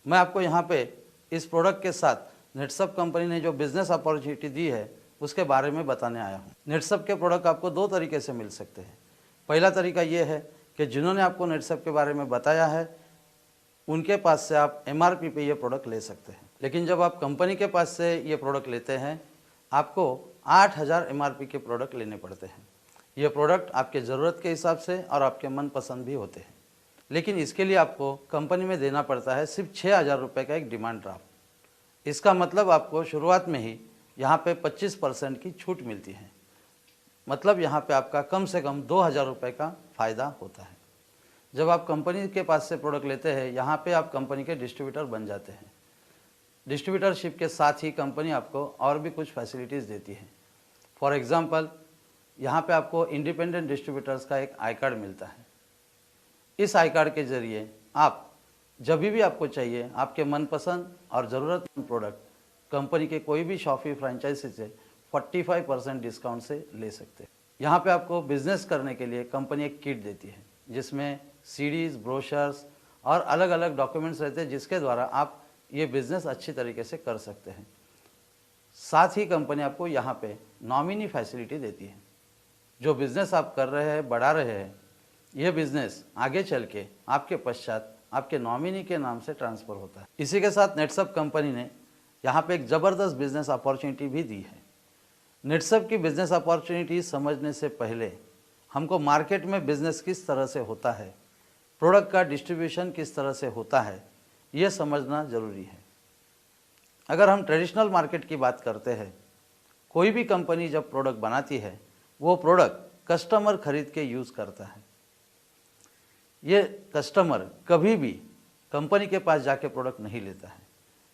मैं आपको यहाँ पे इस प्रोडक्ट के साथ नेटसप कंपनी ने जो बिज़नेस अपॉर्चुनिटी दी है उसके बारे में बताने आया हूँ। नेटसप के प्रोडक्ट आपको दो तरीके से मिल सकते हैं। पहला तरीका ये है कि जिन्होंने आपको नेटसप के बारे में बताया है उनके पास से आप MRP पे ये प्रोडक्ट ले सकते हैं। लेकिन जब आप कंपनी के पास से ये प्रोडक्ट लेते हैं आपको 8000 MRP के प्रोडक्ट लेने पड़ते हैं। ये प्रोडक्ट आपके ज़रूरत के हिसाब से और आपके मनपसंद भी होते हैं, लेकिन इसके लिए आपको कंपनी में देना पड़ता है सिर्फ 6000 रुपये का एक डिमांड ड्राफ्ट। इसका मतलब आपको शुरुआत में ही यहाँ पे 25% की छूट मिलती है। मतलब यहाँ पे आपका कम से कम 2000 रुपये का फ़ायदा होता है। जब आप कंपनी के पास से प्रोडक्ट लेते हैं यहाँ पे आप कंपनी के डिस्ट्रीब्यूटर बन जाते हैं। डिस्ट्रीब्यूटरशिप के साथ ही कंपनी आपको और भी कुछ फैसिलिटीज़ देती है। फॉर एग्ज़ाम्पल यहाँ पे आपको इंडिपेंडेंट डिस्ट्रीब्यूटर्स का एक आई कार्ड मिलता है। इस आई कार्ड के ज़रिए आप जब भी आपको चाहिए आपके मनपसंद और ज़रूरतमंद प्रोडक्ट कंपनी के कोई भी शॉपी फ्रेंचाइजी से 45% डिस्काउंट से ले सकते हैं। यहाँ पे आपको बिज़नेस करने के लिए कंपनी एक किट देती है जिसमें सीडीज़, ब्रोशर्स और अलग अलग डॉक्यूमेंट्स रहते हैं जिसके द्वारा आप ये बिज़नेस अच्छी तरीके से कर सकते हैं। साथ ही कंपनी आपको यहाँ पे नॉमिनी फैसिलिटी देती है। जो बिज़नेस आप कर रहे हैं, बढ़ा रहे हैं, यह बिज़नेस आगे चल के आपके पश्चात आपके नॉमिनी के नाम से ट्रांसफ़र होता है। इसी के साथ नेटसप कंपनी ने यहाँ पे एक ज़बरदस्त बिज़नेस अपॉर्चुनिटी भी दी है। नेटसप की बिज़नेस अपॉर्चुनिटी समझने से पहले हमको मार्केट में बिज़नेस किस तरह से होता है, प्रोडक्ट का डिस्ट्रीब्यूशन किस तरह से होता है, ये समझना ज़रूरी है। अगर हम ट्रेडिशनल मार्केट की बात करते हैं, कोई भी कंपनी जब प्रोडक्ट बनाती है वो प्रोडक्ट कस्टमर खरीद के यूज़ करता है। ये कस्टमर कभी भी कंपनी के पास जाके प्रोडक्ट नहीं लेता है।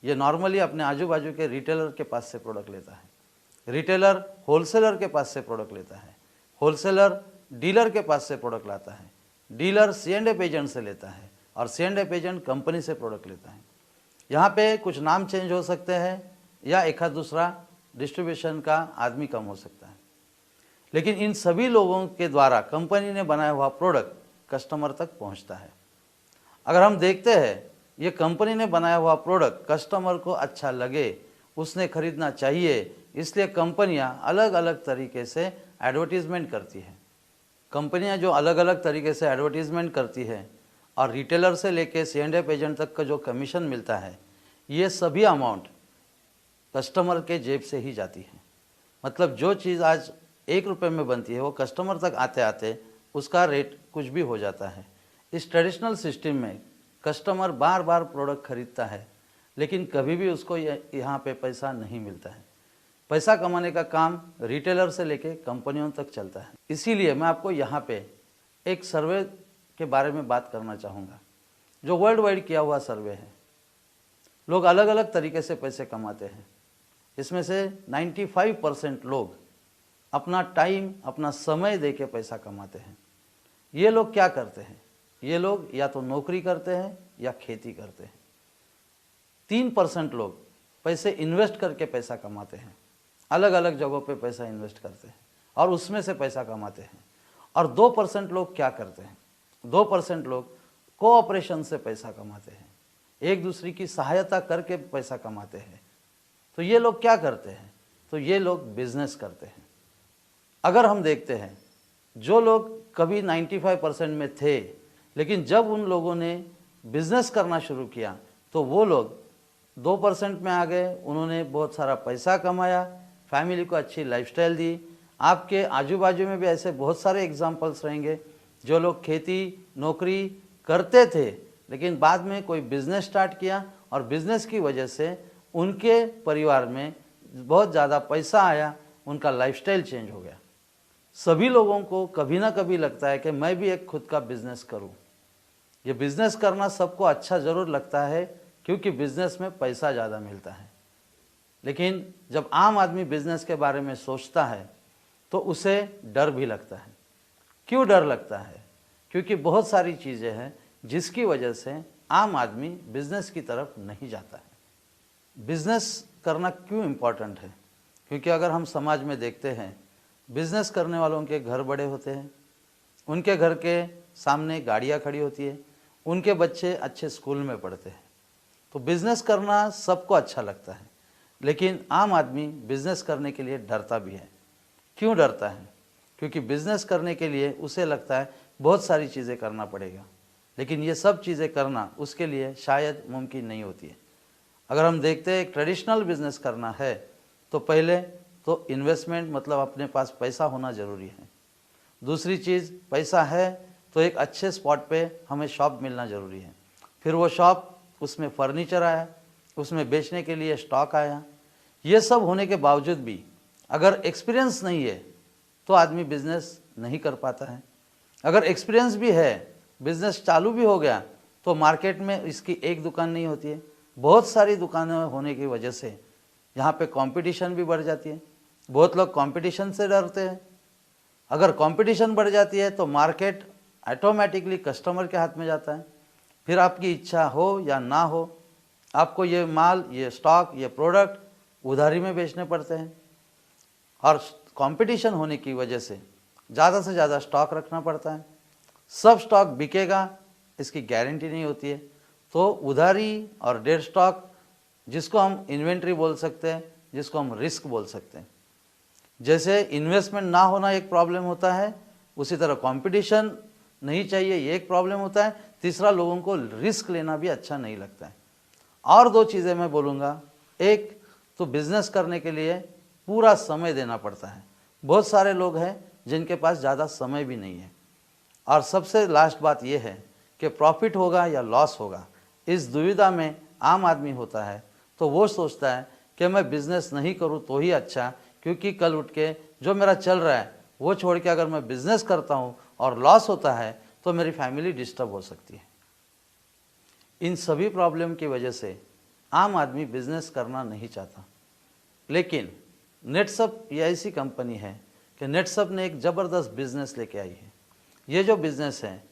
ये नॉर्मली अपने आजू बाजू के रिटेलर के पास से प्रोडक्ट लेता है। रिटेलर होलसेलर के पास से प्रोडक्ट लेता है। होलसेलर डीलर के पास से प्रोडक्ट लाता है। डीलर C&F एजेंट से लेता है और C&F एजेंट कंपनी से प्रोडक्ट लेता है। यहाँ पे कुछ नाम चेंज हो सकते हैं या एक आध दूसरा डिस्ट्रीब्यूशन का आदमी कम हो सकता है, लेकिन इन सभी लोगों के द्वारा कंपनी ने बनाया हुआ प्रोडक्ट कस्टमर तक पहुँचता है। अगर हम देखते हैं ये कंपनी ने बनाया हुआ प्रोडक्ट कस्टमर को अच्छा लगे, उसने खरीदना चाहिए, इसलिए कंपनियां अलग अलग तरीके से एडवर्टीज़मेंट करती है। कंपनियां जो अलग अलग तरीके से एडवर्टीज़मेंट करती है और रिटेलर से लेके C&F एजेंट तक का जो कमीशन मिलता है, ये सभी अमाउंट कस्टमर के जेब से ही जाती है। मतलब जो चीज़ आज 1 रुपये में बनती है वो कस्टमर तक आते आते उसका रेट कुछ भी हो जाता है। इस ट्रेडिशनल सिस्टम में कस्टमर बार बार प्रोडक्ट खरीदता है, लेकिन कभी भी उसको यहाँ पे पैसा नहीं मिलता है। पैसा कमाने का काम रिटेलर से लेके कंपनियों तक चलता है। इसीलिए मैं आपको यहाँ पे एक सर्वे के बारे में बात करना चाहूँगा, जो वर्ल्ड वाइड किया हुआ सर्वे है। लोग अलग अलग तरीके से पैसे कमाते हैं। इसमें से 95% लोग अपना टाइम, अपना समय दे के पैसा कमाते हैं। ये लोग क्या करते हैं? ये लोग या तो नौकरी करते हैं या खेती करते हैं। 3% लोग पैसे इन्वेस्ट करके पैसा कमाते हैं, अलग अलग जगहों पे पैसा इन्वेस्ट करते हैं और उसमें से पैसा कमाते हैं। और 2% लोग क्या करते हैं? 2% लोग कोऑपरेशन से पैसा कमाते हैं, एक दूसरे की सहायता करके पैसा कमाते हैं। तो ये लोग क्या करते हैं? तो ये लोग बिजनेस करते हैं। अगर हम देखते हैं जो लोग कभी 95% में थे, लेकिन जब उन लोगों ने बिजनेस करना शुरू किया तो वो लोग 2% में आ गए। उन्होंने बहुत सारा पैसा कमाया, फैमिली को अच्छी लाइफस्टाइल दी। आपके आजू बाजू में भी ऐसे बहुत सारे एग्जाम्पल्स रहेंगे जो लोग खेती, नौकरी करते थे, लेकिन बाद में कोई बिज़नेस स्टार्ट किया और बिज़नेस की वजह से उनके परिवार में बहुत ज़्यादा पैसा आया, उनका लाइफस्टाइल चेंज हो गया। सभी लोगों को कभी ना कभी लगता है कि मैं भी एक खुद का बिज़नेस करूं। ये बिज़नेस करना सबको अच्छा ज़रूर लगता है क्योंकि बिज़नेस में पैसा ज़्यादा मिलता है, लेकिन जब आम आदमी बिज़नेस के बारे में सोचता है तो उसे डर भी लगता है। क्यों डर लगता है? क्योंकि बहुत सारी चीज़ें हैं जिसकी वजह से आम आदमी बिज़नेस की तरफ नहीं जाता है। बिज़नेस करना क्यों इम्पोर्टेंट है? क्योंकि अगर हम समाज में देखते हैं, बिज़नेस करने वालों के घर बड़े होते हैं, उनके घर के सामने गाड़ियाँ खड़ी होती है, उनके बच्चे अच्छे स्कूल में पढ़ते हैं। तो बिज़नेस करना सबको अच्छा लगता है, लेकिन आम आदमी बिज़नेस करने के लिए डरता भी है। क्यों डरता है? क्योंकि बिज़नेस करने के लिए उसे लगता है बहुत सारी चीज़ें करना पड़ेगा, लेकिन ये सब चीज़ें करना उसके लिए शायद मुमकिन नहीं होती है। अगर हम देखते हैं एक ट्रेडिशनल बिज़नेस करना है तो पहले तो इन्वेस्टमेंट मतलब अपने पास पैसा होना ज़रूरी है। दूसरी चीज़, पैसा है तो एक अच्छे स्पॉट पे हमें शॉप मिलना ज़रूरी है। फिर वो शॉप, उसमें फर्नीचर आया, उसमें बेचने के लिए स्टॉक आया। ये सब होने के बावजूद भी अगर एक्सपीरियंस नहीं है तो आदमी बिज़नेस नहीं कर पाता है। अगर एक्सपीरियंस भी है, बिज़नेस चालू भी हो गया, तो मार्केट में इसकी एक दुकान नहीं होती है, बहुत सारी दुकानें होने की वजह से यहाँ पे कंपटीशन भी बढ़ जाती है। बहुत लोग कंपटीशन से डरते हैं। अगर कंपटीशन बढ़ जाती है तो मार्केट ऑटोमेटिकली कस्टमर के हाथ में जाता है। फिर आपकी इच्छा हो या ना हो, आपको ये माल, ये स्टॉक, ये प्रोडक्ट उधारी में बेचने पड़ते हैं। और कंपटीशन होने की वजह से ज़्यादा से ज़्यादा स्टॉक रखना पड़ता है। सब स्टॉक बिकेगा इसकी गारंटी नहीं होती है। तो उधारी और डेड स्टॉक, जिसको हम इन्वेंट्री बोल सकते हैं, जिसको हम रिस्क बोल सकते हैं। जैसे इन्वेस्टमेंट ना होना एक प्रॉब्लम होता है, उसी तरह कंपटीशन नहीं चाहिए, ये एक प्रॉब्लम होता है। तीसरा, लोगों को रिस्क लेना भी अच्छा नहीं लगता है। और दो चीज़ें मैं बोलूँगा। एक तो बिज़नेस करने के लिए पूरा समय देना पड़ता है। बहुत सारे लोग हैं जिनके पास ज़्यादा समय भी नहीं है। और सबसे लास्ट बात यह है कि प्रॉफिट होगा या लॉस होगा, इस दुविधा में आम आदमी होता है। तो वो सोचता है कि मैं बिज़नेस नहीं करूं तो ही अच्छा, क्योंकि कल उठ के जो मेरा चल रहा है वो छोड़ के अगर मैं बिज़नेस करता हूं और लॉस होता है तो मेरी फैमिली डिस्टर्ब हो सकती है। इन सभी प्रॉब्लम की वजह से आम आदमी बिज़नेस करना नहीं चाहता। लेकिन नेटसप ये ऐसी कंपनी है कि नेटसप ने एक ज़बरदस्त बिज़नेस लेके आई है। ये जो बिज़नेस है,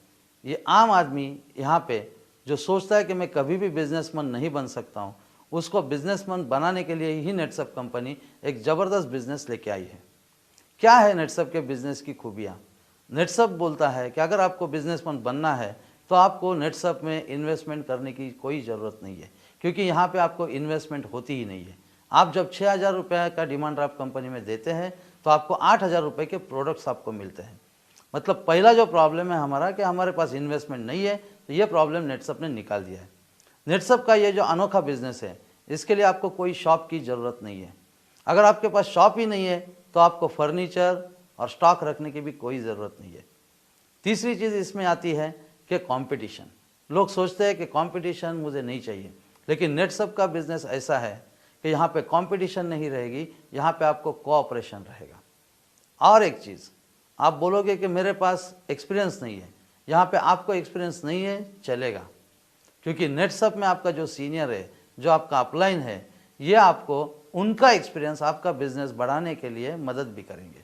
ये आम आदमी यहाँ पे जो सोचता है कि मैं कभी भी बिजनेसमैन नहीं बन सकता हूँ, उसको बिजनेसमैन बनाने के लिए ही नेटसप कंपनी एक ज़बरदस्त बिजनेस लेके आई है। क्या है नेटसप के बिजनेस की खूबियाँ? नेटसप बोलता है कि अगर आपको बिजनेसमैन बनना है तो आपको नेटसप में इन्वेस्टमेंट करने की कोई ज़रूरत नहीं है, क्योंकि यहाँ पे आपको इन्वेस्टमेंट होती ही नहीं है। आप जब 6,000 रुपये का डिमांड ड्राफ्ट कंपनी में देते हैं तो आपको 8,000 रुपये के प्रोडक्ट्स आपको मिलते हैं। मतलब पहला जो प्रॉब्लम है हमारा कि हमारे पास इन्वेस्टमेंट नहीं है, तो ये प्रॉब्लम नेटसप ने निकाल दिया है। नेटसप का ये जो अनोखा बिजनेस है, इसके लिए आपको कोई शॉप की ज़रूरत नहीं है। अगर आपके पास शॉप ही नहीं है तो आपको फर्नीचर और स्टॉक रखने की भी कोई ज़रूरत नहीं है। तीसरी चीज़ इसमें आती है कि कंपटीशन। लोग सोचते हैं कि कंपटीशन मुझे नहीं चाहिए, लेकिन नेटसप का बिज़नेस ऐसा है कि यहाँ पे कंपटीशन नहीं रहेगी, यहाँ पे आपको कोऑपरेशन रहेगा। और एक चीज़, आप बोलोगे कि मेरे पास एक्सपीरियंस नहीं है, यहाँ पे आपको एक्सपीरियंस नहीं है चलेगा, क्योंकि नेटसप में आपका जो सीनियर है, जो आपका अपलाइन है, ये आपको उनका एक्सपीरियंस आपका बिजनेस बढ़ाने के लिए मदद भी करेंगे।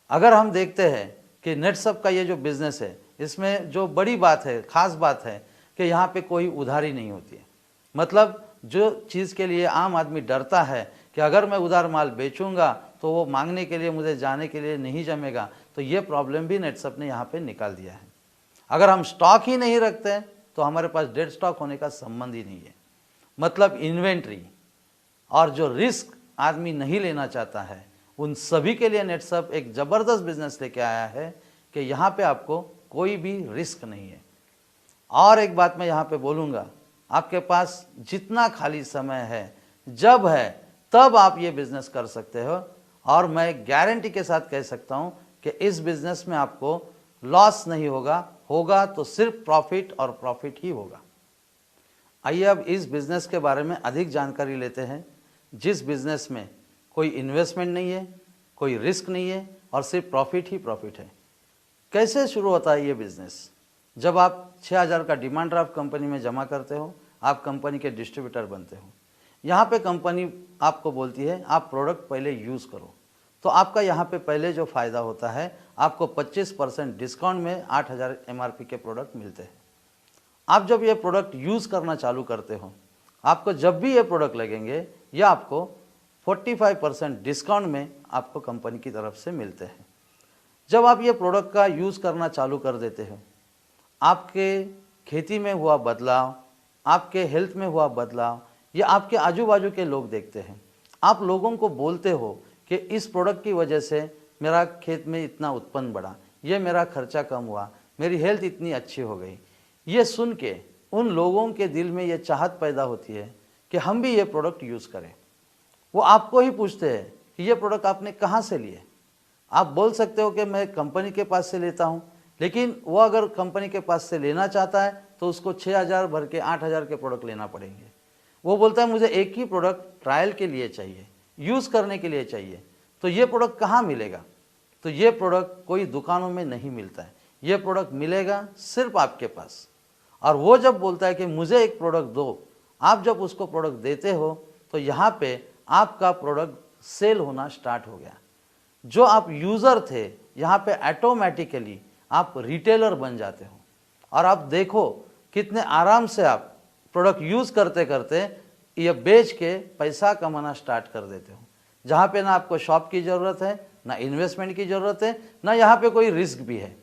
अगर हम देखते हैं कि नेटसप का ये जो बिज़नेस है, इसमें जो बड़ी बात है, ख़ास बात है कि यहाँ पे कोई उधारी नहीं होती है। मतलब जो चीज़ के लिए आम आदमी डरता है कि अगर मैं उधार माल बेचूंगा तो वो मांगने के लिए मुझे जाने के लिए नहीं जमेगा, तो ये प्रॉब्लम भी नेटसप ने यहाँ पे निकाल दिया है। अगर हम स्टॉक ही नहीं रखते हैं तो हमारे पास डेड स्टॉक होने का संबंध ही नहीं है। मतलब इन्वेंट्री और जो रिस्क आदमी नहीं लेना चाहता है, उन सभी के लिए नेटसप एक ज़बरदस्त बिजनेस लेके आया है कि यहाँ पे आपको कोई भी रिस्क नहीं है। और एक बात मैं यहाँ पे बोलूँगा, आपके पास जितना खाली समय है, जब है तब आप ये बिज़नेस कर सकते हो। और मैं गारंटी के साथ कह सकता हूँ कि इस बिज़नेस में आपको लॉस नहीं होगा, होगा तो सिर्फ प्रॉफिट और प्रॉफिट ही होगा। आइए अब इस बिज़नेस के बारे में अधिक जानकारी लेते हैं, जिस बिज़नेस में कोई इन्वेस्टमेंट नहीं है, कोई रिस्क नहीं है और सिर्फ प्रॉफिट ही प्रॉफिट है। कैसे शुरू होता है ये बिज़नेस? जब आप 6,000 का डिमांड ड्राफ्ट कंपनी में जमा करते हो, आप कंपनी के डिस्ट्रीब्यूटर बनते हो। यहाँ पे कंपनी आपको बोलती है आप प्रोडक्ट पहले यूज़ करो, तो आपका यहाँ पे पहले जो फ़ायदा होता है, आपको 25% डिस्काउंट में 8,000 MRP के प्रोडक्ट मिलते हैं। आप जब ये प्रोडक्ट यूज़ करना चालू करते हो, आपको जब भी ये प्रोडक्ट लगेंगे, ये आपको 45% डिस्काउंट में आपको कंपनी की तरफ से मिलते हैं। जब आप ये प्रोडक्ट का यूज़ करना चालू कर देते हो, आपके खेती में हुआ बदलाव, आपके हेल्थ में हुआ बदलाव, ये आपके आजू बाजू के लोग देखते हैं। आप लोगों को बोलते हो कि इस प्रोडक्ट की वजह से मेरा खेत में इतना उत्पन्न बढ़ा, ये मेरा खर्चा कम हुआ, मेरी हेल्थ इतनी अच्छी हो गई। ये सुन के उन लोगों के दिल में ये चाहत पैदा होती है कि हम भी ये प्रोडक्ट यूज़ करें। वो आपको ही पूछते हैं कि ये प्रोडक्ट आपने कहाँ से लिए। आप बोल सकते हो कि मैं कंपनी के पास से लेता हूँ, लेकिन वो अगर कंपनी के पास से लेना चाहता है तो उसको 6,000 भर के 8,000 के प्रोडक्ट लेना पड़ेंगे। वो बोलता है मुझे एक ही प्रोडक्ट ट्रायल के लिए चाहिए, यूज़ करने के लिए चाहिए। तो ये प्रोडक्ट कहाँ मिलेगा? तो ये प्रोडक्ट कोई दुकानों में नहीं मिलता है, ये प्रोडक्ट मिलेगा सिर्फ आपके पास। और वो जब बोलता है कि मुझे एक प्रोडक्ट दो, आप जब उसको प्रोडक्ट देते हो तो यहाँ पे आपका प्रोडक्ट सेल होना स्टार्ट हो गया। जो आप यूज़र थे, यहाँ पे ऑटोमेटिकली आप रिटेलर बन जाते हो। और आप देखो कितने आराम से आप प्रोडक्ट यूज़ करते करते ये बेच के पैसा कमाना स्टार्ट कर देते हो, जहाँ पे ना आपको शॉप की ज़रूरत है, ना इन्वेस्टमेंट की ज़रूरत है, ना यहाँ पे कोई रिस्क भी है,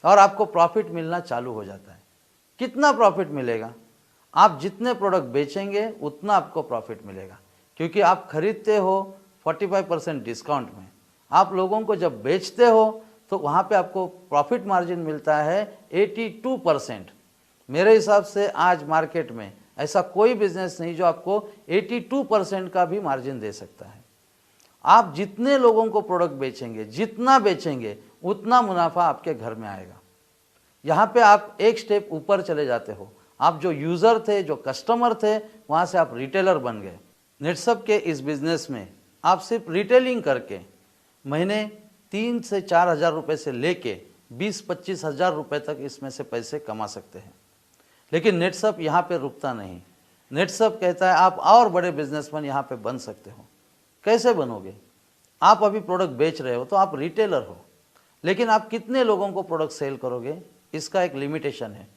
और आपको प्रॉफिट मिलना चालू हो जाता है। कितना प्रॉफिट मिलेगा? आप जितने प्रोडक्ट बेचेंगे उतना आपको प्रॉफिट मिलेगा, क्योंकि आप खरीदते हो 45% डिस्काउंट में। आप लोगों को जब बेचते हो तो वहाँ पे आपको प्रॉफिट मार्जिन मिलता है 82%। मेरे हिसाब से आज मार्केट में ऐसा कोई बिजनेस नहीं जो आपको 82% का भी मार्जिन दे सकता है। आप जितने लोगों को प्रोडक्ट बेचेंगे, जितना बेचेंगे, उतना मुनाफा आपके घर में आएगा। यहाँ पे आप एक स्टेप ऊपर चले जाते हो। आप जो यूज़र थे, जो कस्टमर थे, वहाँ से आप रिटेलर बन गए। नेटसप के इस बिज़नेस में आप सिर्फ रिटेलिंग करके महीने 3 से 4 हज़ार रुपये से लेके 20-25 हज़ार रुपये तक इसमें से पैसे कमा सकते हैं। लेकिन नेटसप यहाँ पे रुकता नहीं। नेटसप कहता है आप और बड़े बिजनेसमैन यहाँ पे बन सकते हो। कैसे बनोगे? आप अभी प्रोडक्ट बेच रहे हो तो आप रिटेलर हो, लेकिन आप कितने लोगों को प्रोडक्ट सेल करोगे? इसका एक लिमिटेशन है।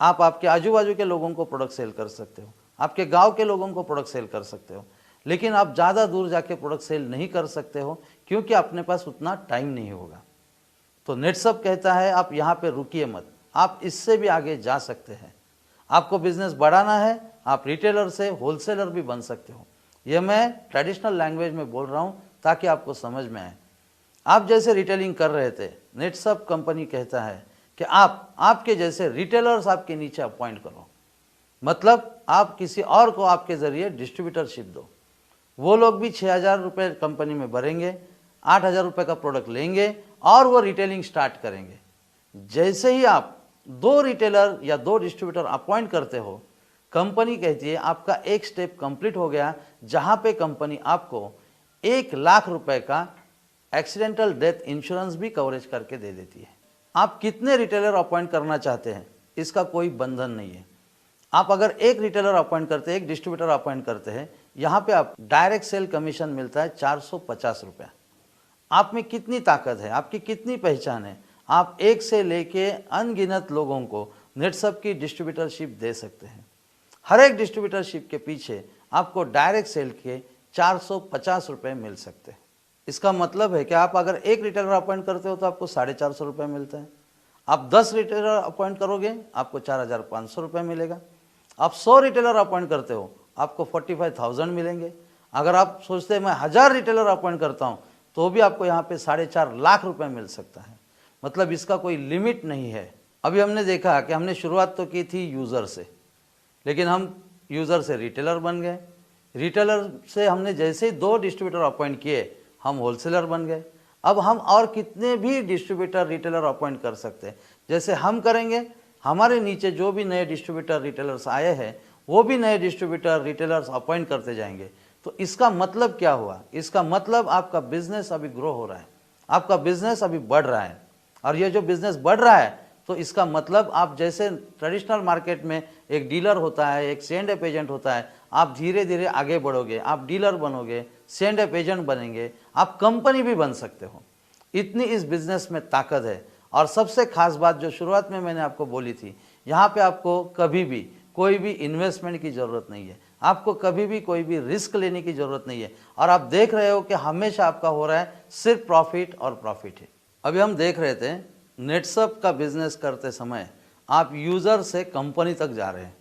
आप आपके आजू बाजू के लोगों को प्रोडक्ट सेल कर सकते हो, आपके गांव के लोगों को प्रोडक्ट सेल कर सकते हो, लेकिन आप ज़्यादा दूर जाके प्रोडक्ट सेल नहीं कर सकते हो, क्योंकि अपने पास उतना टाइम नहीं होगा। तो नेटसप कहता है आप यहाँ पे रुकिए मत, आप इससे भी आगे जा सकते हैं। आपको बिजनेस बढ़ाना है, आप रिटेलर से होलसेलर भी बन सकते हो। ये मैं ट्रेडिशनल लैंग्वेज में बोल रहा हूँ ताकि आपको समझ में आए। आप जैसे रिटेलिंग कर रहे थे, नेटसप कंपनी कहता है कि आपके जैसे रिटेलर्स आपके नीचे अपॉइंट करो। मतलब आप किसी और को आपके ज़रिए डिस्ट्रीब्यूटरशिप दो। वो लोग भी 6,000 रुपये कंपनी में भरेंगे, 8,000 रुपये का प्रोडक्ट लेंगे और वो रिटेलिंग स्टार्ट करेंगे। जैसे ही आप 2 रिटेलर या 2 डिस्ट्रीब्यूटर अपॉइंट करते हो, कंपनी कहती है आपका एक स्टेप कंप्लीट हो गया, जहाँ पे कंपनी आपको 1 लाख रुपए का एक्सीडेंटल डेथ इंश्योरेंस भी कवरेज करके दे देती है। आप कितने रिटेलर अपॉइंट करना चाहते हैं, इसका कोई बंधन नहीं है। आप अगर एक रिटेलर अपॉइंट करते हैं, एक डिस्ट्रीब्यूटर अपॉइंट करते हैं, यहाँ पे आप डायरेक्ट सेल कमीशन मिलता है 450 रुपया। आप में कितनी ताकत है, आपकी कितनी पहचान है, आप एक से लेके अनगिनत लोगों को नेटसप की डिस्ट्रीब्यूटरशिप दे सकते हैं। हर एक डिस्ट्रीब्यूटरशिप के पीछे आपको डायरेक्ट सेल के 450 रुपये मिल सकते हैं। इसका मतलब है कि आप अगर एक रिटेलर अपॉइंट करते हो तो आपको 450 रुपये मिलता है। आप 10 रिटेलर अपॉइंट करोगे, आपको 4,500 रुपये मिलेगा। आप 100 रिटेलर अपॉइंट करते हो, आपको 45,000 मिलेंगे। अगर आप सोचते हैं मैं 1000 रिटेलर अपॉइंट करता हूँ तो भी आपको यहाँ पे 4.5 लाख रुपए मिल सकता है। मतलब इसका कोई लिमिट नहीं है। अभी हमने देखा कि हमने शुरुआत तो की थी यूज़र से, लेकिन हम यूज़र से रिटेलर बन गए। रिटेलर से हमने जैसे ही 2 डिस्ट्रीब्यूटर अपॉइंट किए, हम होलसेलर बन गए। अब हम और कितने भी डिस्ट्रीब्यूटर रिटेलर अपॉइंट कर सकते हैं। जैसे हम करेंगे, हमारे नीचे जो भी नए डिस्ट्रीब्यूटर रिटेलर्स आए हैं, वो भी नए डिस्ट्रीब्यूटर रिटेलर्स अपॉइंट करते जाएंगे। तो इसका मतलब क्या हुआ? इसका मतलब आपका बिजनेस अभी ग्रो हो रहा है, आपका बिजनेस अभी बढ़ रहा है। और ये जो बिजनेस बढ़ रहा है, तो इसका मतलब आप जैसे ट्रेडिशनल मार्केट में एक डीलर होता है, एक सेंड अप एजेंट होता है, आप धीरे धीरे आगे बढ़ोगे, आप डीलर बनोगे, सेंड अप एजेंट बनेंगे, आप कंपनी भी बन सकते हो। इतनी इस बिजनेस में ताकत है। और सबसे खास बात जो शुरुआत में मैंने आपको बोली थी, यहाँ पे आपको कभी भी कोई भी इन्वेस्टमेंट की ज़रूरत नहीं है, आपको कभी भी कोई भी रिस्क लेने की ज़रूरत नहीं है। और आप देख रहे हो कि हमेशा आपका हो रहा है सिर्फ प्रॉफिट और प्रॉफिट है। अभी हम देख रहे थे नेटसप का बिजनेस करते समय आप यूज़र से कंपनी तक जा रहे हैं।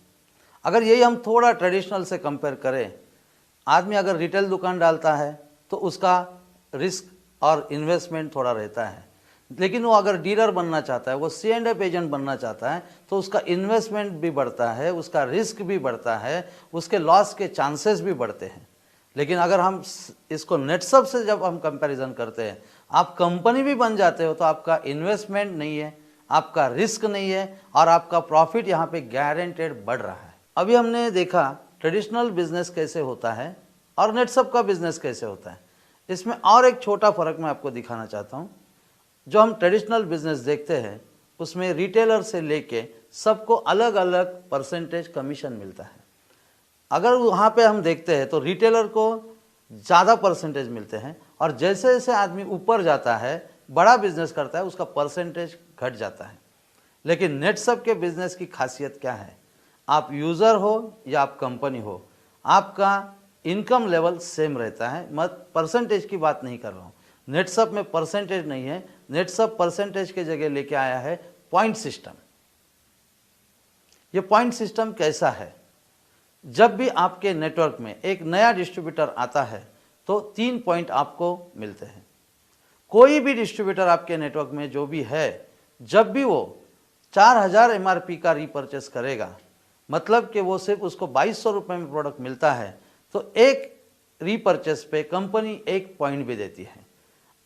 अगर यही हम थोड़ा ट्रेडिशनल से कंपेयर करें, आदमी अगर रिटेल दुकान डालता है तो उसका रिस्क और इन्वेस्टमेंट थोड़ा रहता है, लेकिन वो अगर डीलर बनना चाहता है, वो C&F एजेंट बनना चाहता है, तो उसका इन्वेस्टमेंट भी बढ़ता है, उसका रिस्क भी बढ़ता है, उसके लॉस के चांसेस भी बढ़ते हैं। लेकिन अगर हम इसको नेटसब से जब हम कंपैरिजन करते हैं, आप कंपनी भी बन जाते हो तो आपका इन्वेस्टमेंट नहीं है, आपका रिस्क नहीं है और आपका प्रॉफिट यहाँ पे गारंटेड बढ़ रहा है। अभी हमने देखा ट्रेडिशनल बिजनेस कैसे होता है और नेटसब का बिजनेस कैसे होता है। इसमें और एक छोटा फर्क मैं आपको दिखाना चाहता हूँ। जो हम ट्रेडिशनल बिजनेस देखते हैं उसमें रिटेलर से लेके सबको अलग अलग परसेंटेज कमीशन मिलता है। अगर वहाँ पे हम देखते हैं तो रिटेलर को ज़्यादा परसेंटेज मिलते हैं और जैसे जैसे आदमी ऊपर जाता है, बड़ा बिजनेस करता है, उसका परसेंटेज घट जाता है। लेकिन नेटसब के बिजनेस की खासियत क्या है? आप यूज़र हो या आप कंपनी हो, आपका इनकम लेवल सेम रहता है। मत परसेंटेज की बात नहीं कर रहा हूँ, नेटसब में परसेंटेज नहीं है। नेटसब परसेंटेज के जगह लेके आया है पॉइंट सिस्टम। ये पॉइंट सिस्टम कैसा है? जब भी आपके नेटवर्क में एक नया डिस्ट्रीब्यूटर आता है तो 3 पॉइंट आपको मिलते हैं। कोई भी डिस्ट्रीब्यूटर आपके नेटवर्क में जो भी है, जब भी वो 4000 MRP का रीपर्चेस करेगा, मतलब कि वो सिर्फ उसको 2200 रुपये में प्रोडक्ट मिलता है, तो एक रीपर्चेस पे कंपनी 1 पॉइंट भी देती है।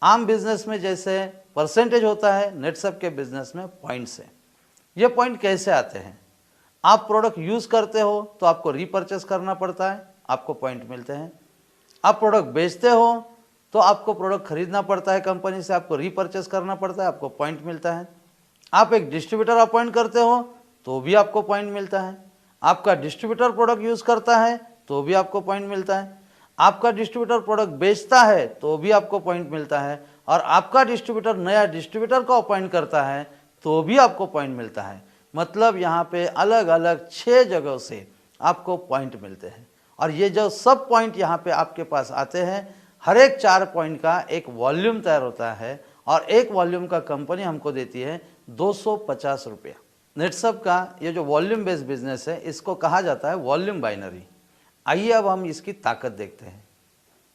आम बिजनेस में जैसे परसेंटेज होता है, नेटसब के बिजनेस में पॉइंट्स है। ये पॉइंट कैसे आते हैं? आप प्रोडक्ट यूज़ करते हो तो आपको रीपर्चेस करना पड़ता है, आपको पॉइंट मिलते हैं। आप प्रोडक्ट बेचते हो तो आपको प्रोडक्ट खरीदना पड़ता है कंपनी से, आपको रीपर्चेस करना पड़ता है, आपको पॉइंट मिलता है। आप एक डिस्ट्रीब्यूटर अपॉइंट करते हो तो भी आपको पॉइंट मिलता है। आपका डिस्ट्रीब्यूटर प्रोडक्ट यूज़ करता है तो भी आपको पॉइंट मिलता है। आपका डिस्ट्रीब्यूटर प्रोडक्ट बेचता है तो भी आपको पॉइंट मिलता है। और आपका डिस्ट्रीब्यूटर नया डिस्ट्रीब्यूटर को अपॉइंट करता है तो भी आपको पॉइंट मिलता है। मतलब यहाँ पे अलग अलग 6 जगहों से आपको पॉइंट मिलते हैं। और ये जो सब पॉइंट यहाँ पे आपके पास आते हैं, हर एक 4 पॉइंट का एक वॉल्यूम तैयार होता है और एक वॉल्यूम का कंपनी हमको देती है 250 रुपया। नेटसब का ये जो वॉल्यूम बेस्ड बिजनेस है, इसको कहा जाता है वॉल्यूम बाइनरी। आइए अब हम इसकी ताकत देखते हैं।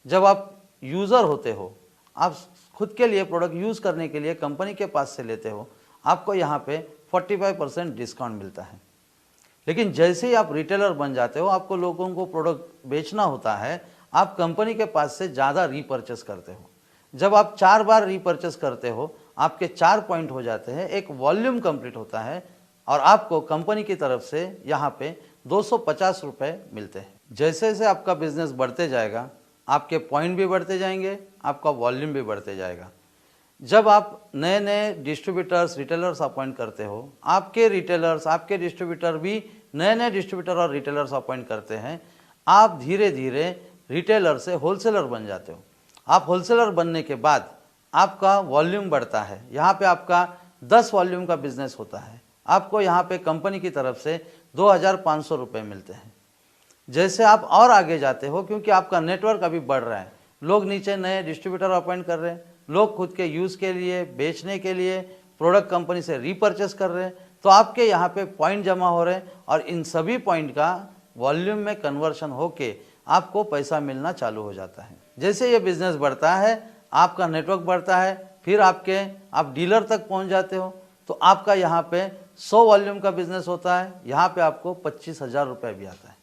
जब आप यूज़र होते हो, आप खुद के लिए प्रोडक्ट यूज़ करने के लिए कंपनी के पास से लेते हो, आपको यहाँ पे 45% डिस्काउंट मिलता है। लेकिन जैसे ही आप रिटेलर बन जाते हो, आपको लोगों को प्रोडक्ट बेचना होता है, आप कंपनी के पास से ज़्यादा रीपर्चेस करते हो। जब आप 4 बार रीपर्चेस करते हो, आपके 4 पॉइंट हो जाते हैं, एक वॉल्यूम कंप्लीट होता है और आपको कंपनी की तरफ से यहाँ पे 250 रुपये मिलते हैं। जैसे जैसे आपका बिजनेस बढ़ते जाएगा, आपके पॉइंट भी बढ़ते जाएंगे, आपका वॉल्यूम भी बढ़ते जाएगा। जब आप नए नए डिस्ट्रीब्यूटर्स, रिटेलर्स अपॉइंट करते हो, आपके रिटेलर्स, आपके डिस्ट्रीब्यूटर भी नए नए डिस्ट्रीब्यूटर और रिटेलर्स अपॉइंट करते हैं, आप धीरे धीरे रिटेलर से होलसेलर बन जाते हो। आप होलसेलर बनने के बाद आपका वॉल्यूम बढ़ता है। यहाँ पे आपका 10 वॉल्यूम का बिजनेस होता है, आपको यहाँ पे कंपनी की तरफ से 2500 रुपये मिलते हैं। जैसे आप और आगे जाते हो, क्योंकि आपका नेटवर्क अभी बढ़ रहा है, लोग नीचे नए डिस्ट्रीब्यूटर अपॉइंट कर रहे हैं, लोग खुद के यूज़ के लिए, बेचने के लिए प्रोडक्ट कंपनी से रीपर्चेस कर रहे हैं, तो आपके यहाँ पे पॉइंट जमा हो रहे हैं और इन सभी पॉइंट का वॉल्यूम में कन्वर्शन होके आपको पैसा मिलना चालू हो जाता है। जैसे ये बिजनेस बढ़ता है, आपका नेटवर्क बढ़ता है, फिर आप डीलर तक पहुँच जाते हो, तो आपका यहाँ पे 100 वॉल्यूम का बिजनेस होता है, यहाँ पे आपको 25,000 रुपये भी आता है।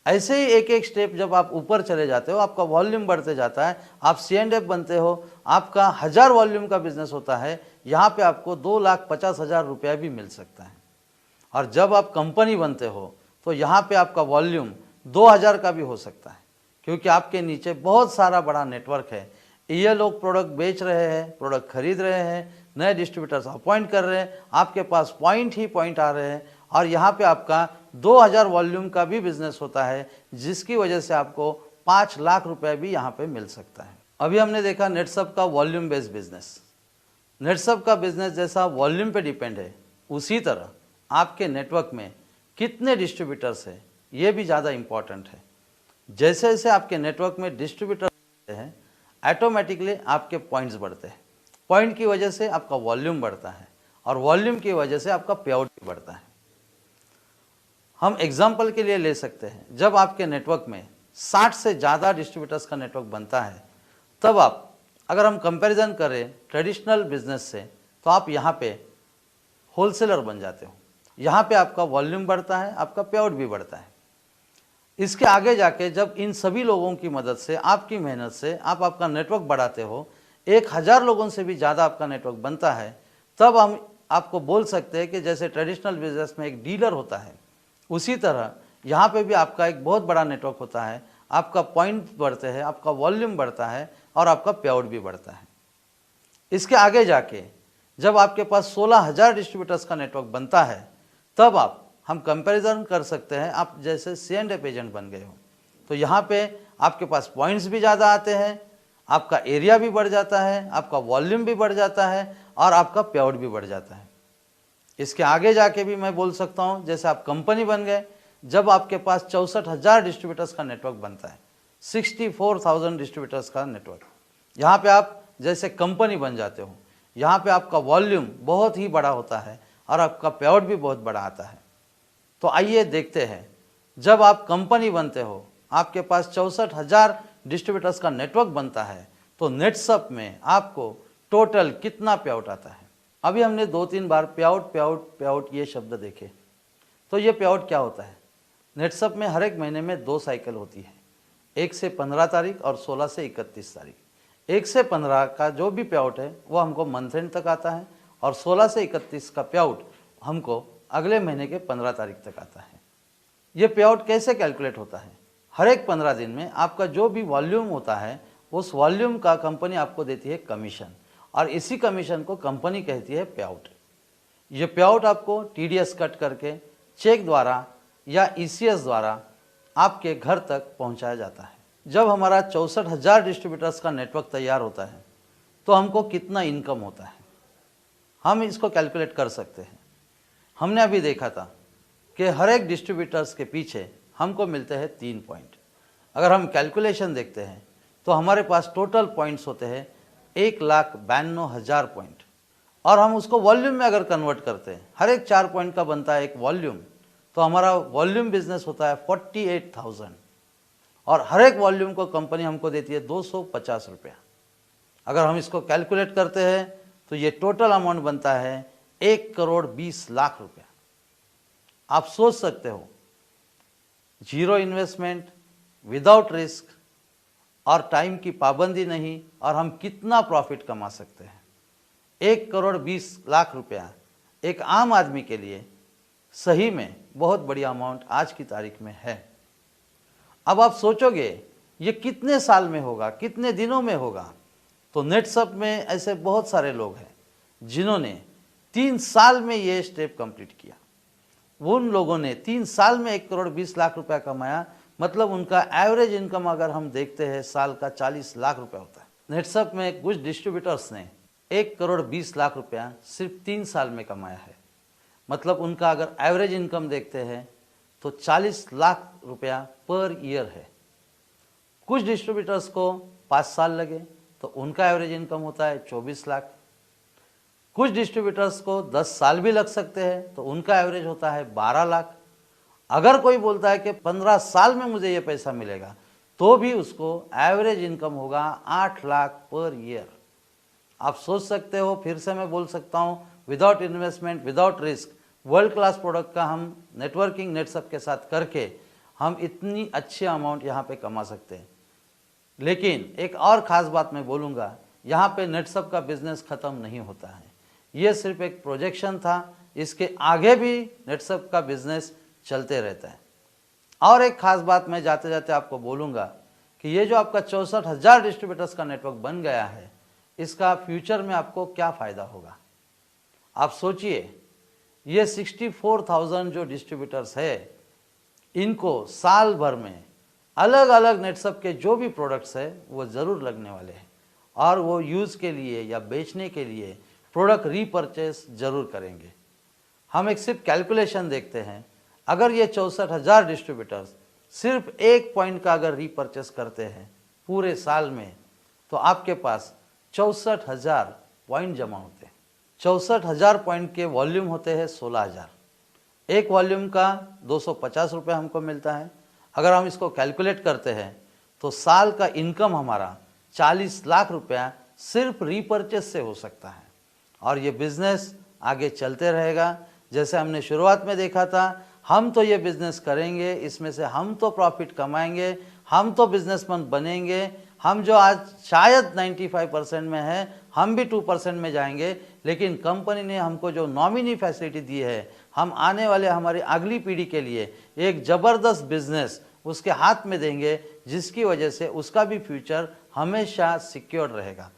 ऐसे ही एक एक स्टेप जब आप ऊपर चले जाते हो, आपका वॉल्यूम बढ़ते जाता है, आप C&F बनते हो, आपका 1000 वॉल्यूम का बिजनेस होता है, यहाँ पे आपको 2,50,000 रुपया भी मिल सकता है। और जब आप कंपनी बनते हो तो यहाँ पे आपका वॉल्यूम 2000 का भी हो सकता है, क्योंकि आपके नीचे बहुत सारा बड़ा नेटवर्क है। ये लोग प्रोडक्ट बेच रहे हैं, प्रोडक्ट खरीद रहे हैं, नए डिस्ट्रीब्यूटर्स अपॉइंट कर रहे हैं, आपके पास पॉइंट ही पॉइंट आ रहे हैं और यहाँ पे आपका 2000 वॉल्यूम का भी बिजनेस होता है, जिसकी वजह से आपको 5 लाख रुपए भी यहाँ पे मिल सकता है। अभी हमने देखा नेटसब का वॉल्यूम बेस्ड बिजनेस। नेटसब का बिजनेस जैसा वॉल्यूम पे डिपेंड है, उसी तरह आपके नेटवर्क में कितने डिस्ट्रीब्यूटर्स हैं ये भी ज़्यादा इम्पॉर्टेंट है। जैसे जैसे आपके नेटवर्क में डिस्ट्रीब्यूटर बढ़ते हैं, ऑटोमेटिकली आपके पॉइंट्स बढ़ते हैं। पॉइंट की वजह से आपका वॉल्यूम बढ़ता है और वॉल्यूम की वजह से आपका पे आउट भी बढ़ता है। हम एग्जाम्पल के लिए ले सकते हैं, जब आपके नेटवर्क में 60 से ज़्यादा डिस्ट्रीब्यूटर्स का नेटवर्क बनता है, तब आप अगर हम कंपैरिजन करें ट्रेडिशनल बिजनेस से, तो आप यहाँ पे होलसेलर बन जाते हो। यहाँ पे आपका वॉल्यूम बढ़ता है, आपका पे आउट भी बढ़ता है। इसके आगे जाके जब इन सभी लोगों की मदद से, आपकी मेहनत से आप आपका नेटवर्क बढ़ाते हो, 1000 लोगों से भी ज़्यादा आपका नेटवर्क बनता है, तब हम आपको बोल सकते हैं कि जैसे ट्रेडिशनल बिजनेस में एक डीलर होता है, उसी तरह यहाँ पे भी आपका एक बहुत बड़ा नेटवर्क होता है। आपका पॉइंट बढ़ते हैं, आपका वॉल्यूम बढ़ता है और आपका पे आउट भी बढ़ता है। इसके आगे जाके जब आपके पास 16,000 डिस्ट्रीब्यूटर्स का नेटवर्क बनता है, तब हम कंपैरिजन कर सकते हैं, आप जैसे C&F एजेंट बन गए हो, तो यहाँ पे आपके पास पॉइंट्स भी ज़्यादा आते हैं, आपका एरिया भी बढ़ जाता है, आपका वॉल्यूम भी बढ़ जाता है और आपका पे आउट भी बढ़ जाता है। इसके आगे जाके भी मैं बोल सकता हूँ, जैसे आप कंपनी बन गए, जब आपके पास 64,000 डिस्ट्रीब्यूटर्स का नेटवर्क बनता है, 64,000 डिस्ट्रीब्यूटर्स का नेटवर्क, यहाँ पे आप जैसे कंपनी बन जाते हो, यहाँ पे आपका वॉल्यूम बहुत ही बड़ा होता है और आपका पे आउट भी बहुत बड़ा आता है। तो आइए देखते हैं, जब आप कंपनी बनते हो, आपके पास 64,000 डिस्ट्रीब्यूटर्स का नेटवर्क बनता है, तो नेटसप में आपको टोटल कितना पे आउट आता है। अभी हमने 2-3 बार पे आउट ये शब्द देखे, तो ये पे आउट क्या होता है। नेटसप में हर एक महीने में 2 साइकिल होती है, 1 से 15 तारीख और 16 से 31 तारीख। 1 से 15 का जो भी पे आउट है वो हमको मंथ एंड तक आता है, और 16 से 31 का पे आउट हमको अगले महीने के 15 तारीख तक आता है। ये पे आउट कैसे कैलकुलेट होता है, हर एक 15 दिन में आपका जो भी वॉल्यूम होता है, उस वॉल्यूम का कंपनी आपको देती है कमीशन, और इसी कमीशन को कंपनी कहती है पे आउट। ये पे आउट आपको TDS कट करके चेक द्वारा या ECS द्वारा आपके घर तक पहुंचाया जाता है। जब हमारा 64,000 डिस्ट्रीब्यूटर्स का नेटवर्क तैयार होता है, तो हमको कितना इनकम होता है, हम इसको कैलकुलेट कर सकते हैं। हमने अभी देखा था कि हर एक डिस्ट्रीब्यूटर्स के पीछे हमको मिलते हैं 3 पॉइंट। अगर हम कैलकुलेशन देखते हैं, तो हमारे पास टोटल पॉइंट्स होते हैं 1,92,000 पॉइंट, और हम उसको वॉल्यूम में अगर कन्वर्ट करते हैं, हर एक 4 पॉइंट का बनता है एक वॉल्यूम, तो हमारा वॉल्यूम बिजनेस होता है 48,000, और हर एक वॉल्यूम को कंपनी हमको देती है 250 रुपया। अगर हम इसको कैलकुलेट करते हैं, तो ये टोटल अमाउंट बनता है 1,20,00,000 रुपया। आप सोच सकते हो, जीरो इन्वेस्टमेंट, विदाउट रिस्क और टाइम की पाबंदी नहीं, और हम कितना प्रॉफिट कमा सकते हैं। 1,20,00,000 रुपया एक आम आदमी के लिए सही में बहुत बड़ी अमाउंट आज की तारीख में है। अब आप सोचोगे ये कितने साल में होगा, कितने दिनों में होगा, तो नेटसप में ऐसे बहुत सारे लोग हैं जिन्होंने 3 साल में ये स्टेप कंप्लीट किया। उन लोगों ने 3 साल में 1,20,00,000 रुपया कमाया, मतलब उनका एवरेज इनकम अगर हम देखते हैं साल का 40 लाख रुपया होता है। नेटसप में कुछ डिस्ट्रीब्यूटर्स ने 1,20,00,000 रुपया सिर्फ 3 साल में कमाया है, मतलब उनका अगर एवरेज इनकम देखते हैं तो 40 लाख रुपया पर ईयर है। कुछ डिस्ट्रीब्यूटर्स को 5 साल लगे तो उनका एवरेज इनकम होता है 24 लाख। कुछ डिस्ट्रीब्यूटर्स को 10 साल भी लग सकते हैं तो उनका एवरेज होता है 12 लाख। अगर कोई बोलता है कि 15 साल में मुझे ये पैसा मिलेगा, तो भी उसको एवरेज इनकम होगा 8 लाख पर ईयर। आप सोच सकते हो, फिर से मैं बोल सकता हूँ, without investment, without risk, world class product का हम नेटवर्किंग नेटसप के साथ करके हम इतनी अच्छी अमाउंट यहाँ पे कमा सकते हैं। लेकिन एक और ख़ास बात मैं बोलूँगा, यहाँ पे नेटसप का बिजनेस ख़त्म नहीं होता है। ये सिर्फ एक प्रोजेक्शन था, इसके आगे भी नेटसप का बिजनेस चलते रहता है। और एक ख़ास बात मैं जाते जाते आपको बोलूँगा कि ये जो आपका 64,000 डिस्ट्रीब्यूटर्स का नेटवर्क बन गया है, इसका फ्यूचर में आपको क्या फ़ायदा होगा। आप सोचिए, ये 64,000 जो डिस्ट्रीब्यूटर्स है, इनको साल भर में अलग अलग नेटसप के जो भी प्रोडक्ट्स है वो ज़रूर लगने वाले हैं, और वो यूज़ के लिए या बेचने के लिए प्रोडक्ट रीपरचेस ज़रूर करेंगे। हम एक सिर्फ कैलकुलेशन देखते हैं, अगर ये 64,000 डिस्ट्रीब्यूटर्स सिर्फ 1 पॉइंट का अगर रीपरचेस करते हैं पूरे साल में, तो आपके पास 64,000 पॉइंट जमा होते हैं। 64,000 पॉइंट के वॉल्यूम होते हैं 16,000। एक वॉल्यूम का 250 रुपये हमको मिलता है। अगर हम इसको कैलकुलेट करते हैं तो साल का इनकम हमारा 40 लाख रुपया सिर्फ रीपर्चेज से हो सकता है। और ये बिज़नेस आगे चलते रहेगा। जैसे हमने शुरुआत में देखा था, हम तो ये बिज़नेस करेंगे, इसमें से हम तो प्रॉफिट कमाएंगे, हम तो बिजनेसमैन बनेंगे। हम जो आज शायद 95% में है, हम भी 2% में जाएंगे। लेकिन कंपनी ने हमको जो नॉमिनी फैसिलिटी दी है, हम आने वाले हमारी अगली पीढ़ी के लिए एक ज़बरदस्त बिजनेस उसके हाथ में देंगे, जिसकी वजह से उसका भी फ्यूचर हमेशा सिक्योर रहेगा।